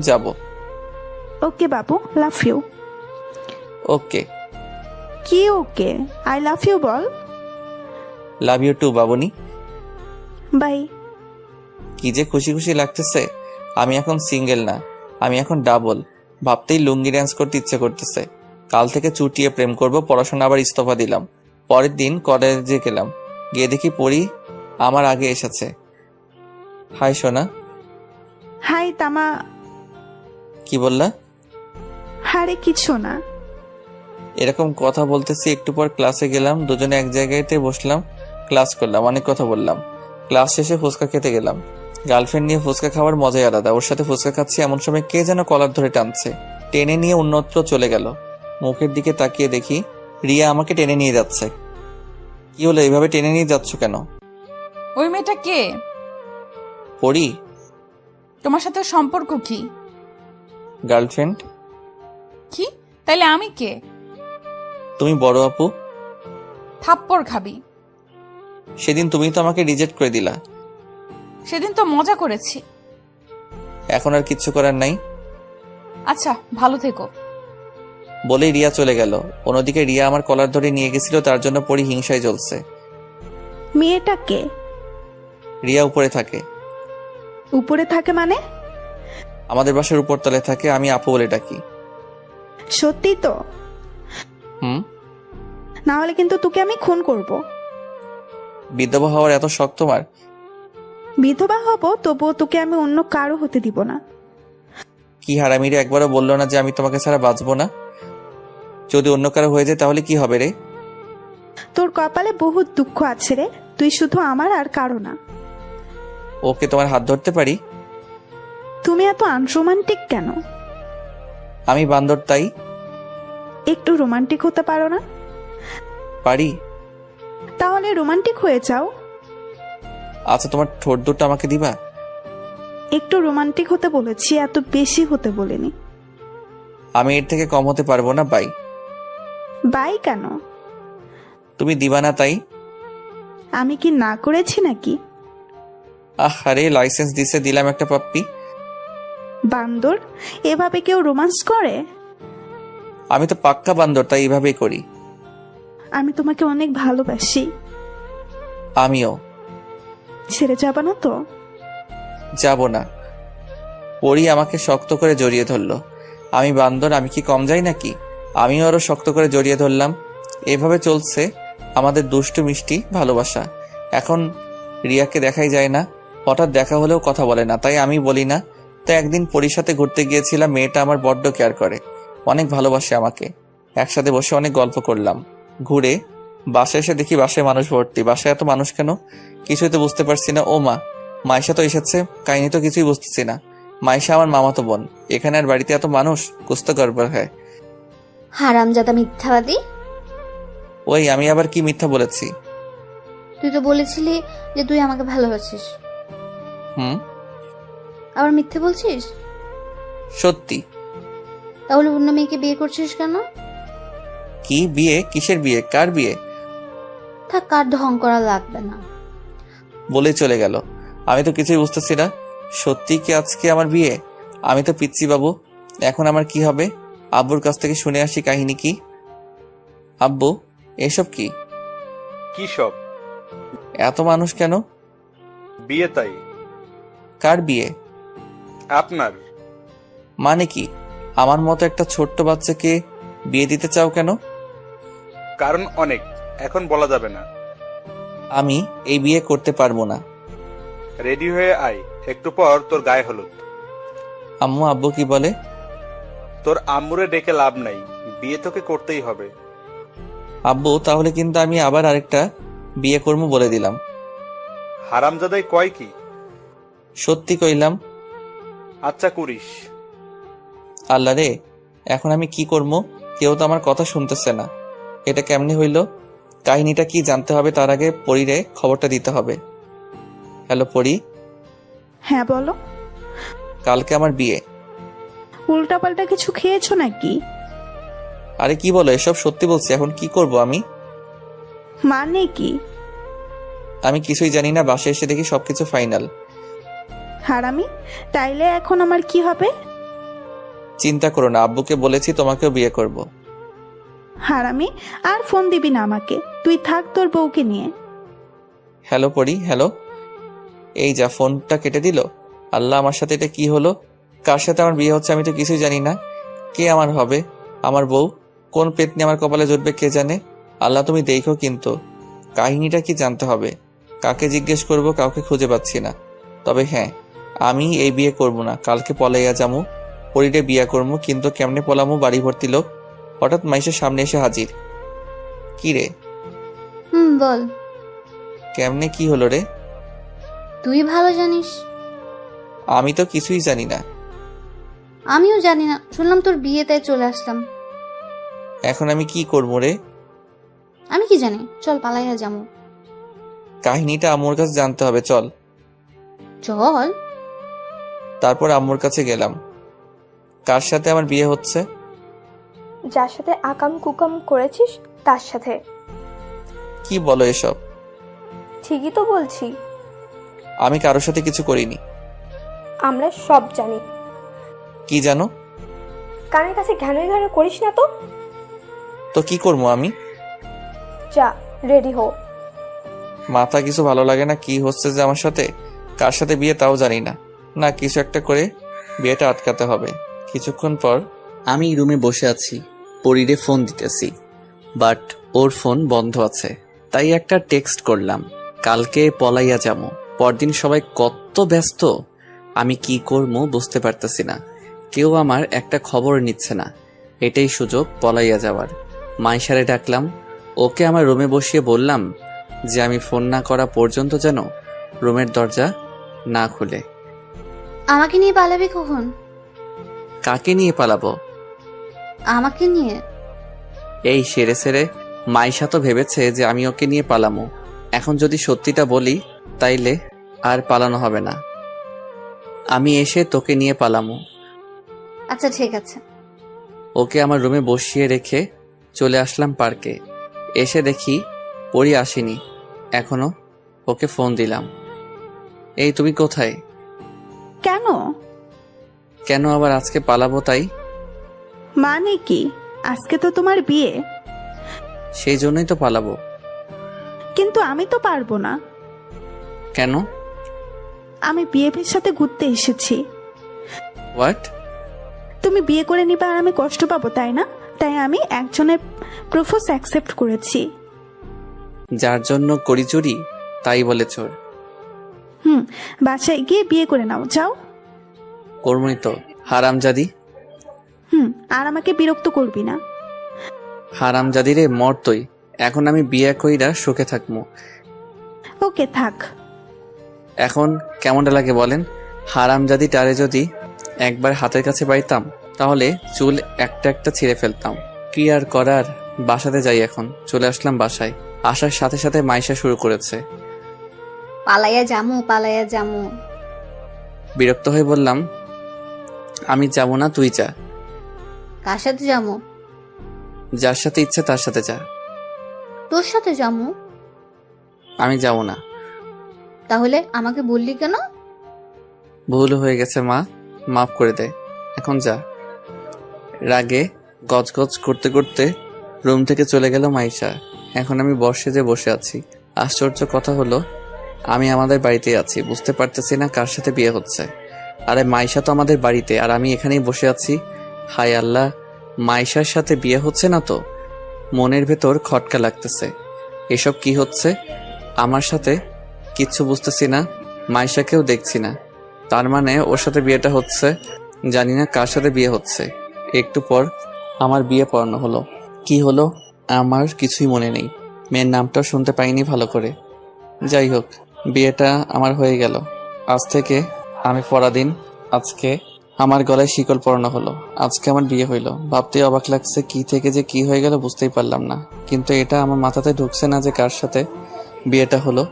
যাব। ওকে বাবু, লাভ you. Okay. কি okay? I love you বল। Love you too Babuni. Bye. কি যে খুশি খুশি লাগতেছে। আমি এখন সিঙ্গেল না, আমি এখন ডাবল। ভাবতেই লুঙ্গি ড্যান্স করতে ইচ্ছে করতেছে। কাল থেকে চুটিয়ে প্রেম করব, পড়াশোনা আবার ইস্তফা দিলাম। পরের দিন কলেজে গেলাম, গিয়ে দেখি পড়ি আমার আগে এসেছে। হাই সোনা। হাই তামা। কি বললা? হারে কিছু না। এরকম কথা বলতেছি, একটু পর ক্লাসে গেলাম, দুজনে এক জায়গাতে বসলাম, ক্লাস করলাম, অনেক কথা বললাম। ক্লাস শেষে ফুচকা খেতে গেলাম। গার্লফ্রেন্ড নিয়ে ফুচকা খাওয়ার মজাই আলাদা। ওর সাথে ফুচকা খাচ্ছি, এমন সময় কে যেন কলার ধরে টানছে, টেনে নিয়ে অন্যত্র চলে গেল। মুখের দিকে তাকিয়ে দেখি রিয়া আমাকে টেনে নিয়ে যাচ্ছে। কি হলো, এইভাবে টেনে নিয়ে যাচ্ছ কেন? ওই মেয়েটা কে? পড়ি। তোমার সাথে সম্পর্ক কি? গার্লফ্রেন্ড। কি? তাইলে আমি কে? তুমি বড় আপু। থাপ্পড় খাবি। সেদিন তুমি তো আমাকে রিজেক্ট করে দিলা। সেদিন তো মজা করেছি। এখন আর কিচ্ছু করার নাই। আচ্ছা, ভালো থেকো। বলেই রিয়া চলে গেল। অন্যদিকে রিয়া আমার কলার ধরে নিয়ে গেছিল, তার জন্য পড়ি হিংসায় জ্বলছে। মেয়েটা কে? রিয়া উপরে থাকে। উপরে থাকে মানে? আমাদের বাসার উপরতলায় থাকে, আমি আপু বলে ডাকি। সত্যি তো? না হলে কিন্তু তোকে আমি খুন করব। বিধবা হওয়ার এত শখ তোমার? বিধবা হব, তবুও তোকে আমি অন্য কারো হতে দিব না। কি হারামিরে, একবারও বললো না যে আমি তোমাকে ছাড়া বাঁচবো না? যদি অন্য কারো হয়ে যায় তাহলে কি হবে রে? তোর কপালে বহুত দুঃখ আছে রে, তুই শুধু আমার আর কারো না। ওকে, তোমার হাত ধরতে পারি? তুমি এত আনরোমান্টিক কেন? আমি বান্দর তাই। একটু রোমান্টিক হতে পারো না? পারি। তাহলে রোমান্টিক হয়ে যাও। আচ্ছা, তোমার ঠোঁট দুটো আমাকে দিবা? একটু রোমান্টিক হতে বলেছি, এত বেশি হতে বলিনি। আমি এর থেকে কম হতে পারবো না। বাই। বাই কেন? তুমি দিবা না তাই। আমি কি না করেছি নাকি? আরে লাইসেন্স দিছে, দিলাম একটা পাপ্পি। বান্দর, এভাবে কেউ রোমান্স করে? আমি তো পাক্কা বান্দর, তাই এভাবেই করি। আমি তোমাকে অনেক ভালোবাসি। আমিও। ছেড়ে যাবা না তো? যাব না। পরি আমাকে শক্ত করে জড়িয়ে ধরলো। আমি বান্দর, আমি কি কম যাই নাকি? আমিও আরো শক্ত করে জড়িয়ে ধরলাম। এভাবে চলছে আমাদের দুষ্টু মিষ্টি ভালোবাসা। এখন রিয়াকে দেখাই যায় না, হঠাৎ দেখা হলেও কথা বলে না, তাই আমি বলি না। তাই একদিন পরির সাথে ঘুরতে গিয়েছিলাম। মেয়েটা আমার বড্ড কেয়ার করে, অনেক ভালোবাসে আমাকে। একসাথে বসে অনেক গল্প করলাম। ঘুরে বাসায় এসে দেখি বাসায় মানুষ ভর্তি। বাসায় এত মানুষ কেন, কিছুই তো বুঝতে পারছি না। ও মা, মাইশা তো এসেছে। কাহিনী তো কিছুই বুঝতেছি না। মাইশা আমার মামাতো বোন, এখানে আর বাড়িতে এত মানুষ, কুস্ত গড়বড় হয়। হারামজাদা মিথ্যাবাদী। ওই, আমি আবার কি মিথ্যা বলেছি? তুই তো বলেছিলি যে তুই আমাকে ভালোবাসিস। আবার মিথ্যে বলছিস? সত্যি। তাহলে অন্য মেয়েকে বিয়ে করছিস কেন? কি বিয়ে? কিসের বিয়ে? কার বিয়ে? থাক, কার ঢং করা লাগবে না। বলে চলে গেল। আমি তো কিছুই বুঝতেছি না। সত্যি কি আজকে আমার বিয়ে? আমি তো পিচ্ছি বাবু। এখন আমার কি হবে? আব্বুর কাছ থেকে শুনে আসি কাহিনী কি। আব্বু, এসব কি? কি সব? এত মানুষ কেন? বিয়ে। তাই? কার বিয়ে? আপনার। মানে কি? আমার মতো একটা ছোট্ট বাচ্চাকে বিয়ে দিতে চাও কেন? কারণ অনেক, এখন বলা যাবে না। আমি এই বিয়ে করতে পারবো না। রেডি হয়ে আয়, একটু পর তোর গায়ে হলুদ। আম্মু আব্বু কি বলে? তোর আম্মুরে ডেকে লাভ নাই, বিয়ে তোকে করতেই হবে। আব্বু, তাহলে কিন্তু আমি আবার আরেকটা বিয়ে করবো বলে দিলাম। হারামজাদাই কয় কি? সত্যি কইলাম। আচ্ছা করিস। আল্লাহ রে, এখন আমি কি করবো? কেউ তো আমার কথা শুনতেছে না। এটা কেমনি হইল? কাহিনীটা কি জানতে হবে, তার আগে পরীরে খবরটা দিতে হবে। হ্যালো পরী। হ্যাঁ বলো। কালকে আমার বিয়ে। উল্টাপাল্টা কিছু খেয়েছো নাকি? আরে কি বলো এসব? সত্যি বলছি। এখন কি করব আমি? মানে কি? আমি কিছুই জানি না। বাসায় এসে দেখি সবকিছু ফাইনাল। হারামি, তাইলে এখন আমার কি হবে? চিন্তা করো না, আব্বুকে বলেছি তোমাকেও বিয়ে করব। হারামি, আর ফোন দিবি না আমাকে, তুই থাক তোর বউকে নিয়ে। হ্যালো পরি, হ্যালো। এই যা, ফোনটা কেটে দিল। আল্লাহ, আমার সাথে এটা কি হলো? কার সাথে আমার বিয়ে হচ্ছে আমি তো কিছুই জানি না। কে আমার হবে? আমার বউ? কোন পেতনি আমার কপালে জুটবে কে জানে। আল্লাহ তুমি দেখো, কিন্তু কাহিনীটা কি জানতে হবে। কাকে জিজ্ঞেস করব, কাউকে খুঁজে পাচ্ছি না। তবে হ্যাঁ, আমি এই বিয়ে করব না, কালকে পলাইয়া যামু, পরিরে বিয়ে করবো। কিন্তু কেমনে পলামু? বাড়ি ভর্তি লোক। হঠাৎ মাইশের সামনে এসে হাজির। কি রে? বল। কেমনে কি হলো রে? তুই ভালো জানিস। আমি তো কিছুই জানি না। আমিও জানি না, শুনলাম তোর বিয়ে, তাই চলে আসলাম। এখন আমি কি করবো রে? আমি কি জানি, চল পালাইয়া যাবো। কাহিনীটা আম্মুর কাছে জানতে হবে, চল। চল। তারপর আম্মুর কাছে গেলাম। কার সাথে আমার বিয়ে হচ্ছে? যার সাথে আকাম কুকাম করেছিস তার সাথে। কি বলো এসব? ঠিকই তো বলছি। আমি কারোর সাথে কিছু করিনি। আমরা সব জানি। কি জানো? কানের কাছে ঘ্যানো ঘ্যানো করিস না তো। তো কি করবো আমি? যা, রেডি হো। মাথা কিছু ভালো লাগে না, কি হচ্ছে যে আমার সাথে। কার সাথে বিয়ে তাও জানি না। না, কিছু একটা করে বিয়েটা আটকাতে হবে। কিছুক্ষণ পর আমি রুমে বসে আছি, পরিরে ফোন দিতেছি, বাট ওর ফোন বন্ধ আছে। তাই একটা টেক্সট করলাম, কালকে পলাইয়া যাবো। পরদিন সবাই কত ব্যস্ত, আমি কি করবো বুঝতে পারতেছি না। কেউ আমার একটা খবর নিচ্ছে না। এটাই সুযোগ পলাইয়া যাওয়ার। মাইশারে ডাকলাম, ওকে আমার রুমে বসিয়ে বললাম যে আমি ফোন না করা পর্যন্ত যেন রুমের দরজা না খুলে। আমাকে নিয়ে পালাবি কখন? কাকে নিয়ে পালাবো? আমাকে নিয়ে। এই সেরে সেরে মাইশা তো ভেবেছে যে আমি ওকে নিয়ে পালামো। এখন যদি সত্যিটা বলি তাইলে আর পালানো হবে না। আমি এসে তোকে নিয়ে পালামো। আচ্ছা ঠিক আছে। ওকে আমার রুমে বসিয়ে রেখে চলে আসলাম পার্কে। এসে দেখি পরি আসেনি এখনো। ওকে ফোন দিলাম, এই তুমি কোথায়? কেন? কেন আবার আজকে পালাবো তাই? মানে কি? আজকে তো তোমার বিয়ে। সেই জন্যই তো পালাবো। কিন্তু আমি তো পারবো না। কেন? আমি বিয়ের সাথে ঘুরতে এসেছি। হোয়াট? তুমি বিয়ে করে নিবা আর আমি কষ্ট পাবো, তাই না? তাই আমি একজনের প্রপোজ অ্যাকসেপ্ট করেছি। যার জন্য করি চুরি তাই বলে চোর। বাসায় গিয়ে বিয়ে করে নাও, যাও। করবই তো, হারামজাদি। আর আমাকে বিরক্ত করবি না। হারামজাদি রে, মর তুই। এখন আমি বিয়ে কইরা সুখে থাকবো। ওকে থাক। এখন কেমনটা লাগে বলেন? হারামজাদি টারে যদি একবার হাতের কাছে পাইতাম তাহলে চুল একটা একটা ছিঁড়ে ফেলতাম। কি আর করার, বাসাতে যাই এখন। চলে আসলাম বাসায়। আসার সাথে সাথে মাইশা শুরু করেছে। পালাইয়া যামু, পালাইয়া যামু। বিরক্ত হয়ে বললাম, আমি যাব না, তুই যা। কার সাথে যামু? যার সাথে ইচ্ছে তার সাথে যা। তোর সাথে যামু। আমি যাব না। তাহলে আমাকে বললি কেন? ভুল হয়ে গেছে মা, মাফ করে দে, এখন যা। রাগে গজগজ করতে করতে রুম থেকে চলে গেল মাইশা। এখন আমি বর্ষে যে বসে আছি। আশ্চর্য কথা হলো, আমি আমাদের বাড়িতে আছি, বুঝতে পারতেছি না কার সাথে বিয়ে হচ্ছে। আরে মাইশা তো আমাদের বাড়িতে, আর আমি এখানেই বসে আছি। হায় আল্লাহ, মাইশার সাথে বিয়ে হচ্ছে না তো? মনের ভেতর খটকা লাগতেছে। এসব কি হচ্ছে আমার সাথে? কিচ্ছু বুঝতেছি না। মাইশাকেও দেখছি না, তার মানে ওর সাথে বিয়েটা হচ্ছে। জানি না কার সাথে বিয়ে হচ্ছে। একটু পর আমার বিয়ে পড়ানো হলো। কি হলো আমার কিছুই মনে নেই। মেয়ের নামটাও শুনতে পাইনি ভালো করে। যাই হোক, বিয়েটা আমার হয়ে গেল। আজ থেকে আমি পরাধীন। আজকে আমার গলায় শিকল পরানো হলো। আজকে আমার বিয়ে হইল। ভাবতে অবাক লাগছে, কি থেকে যে কি হয়ে গেল বুঝতেই পারলাম না। কিন্তু এটা আমার মাথাতে ঢুকছে না যে কার সাথে বিয়েটা হলো।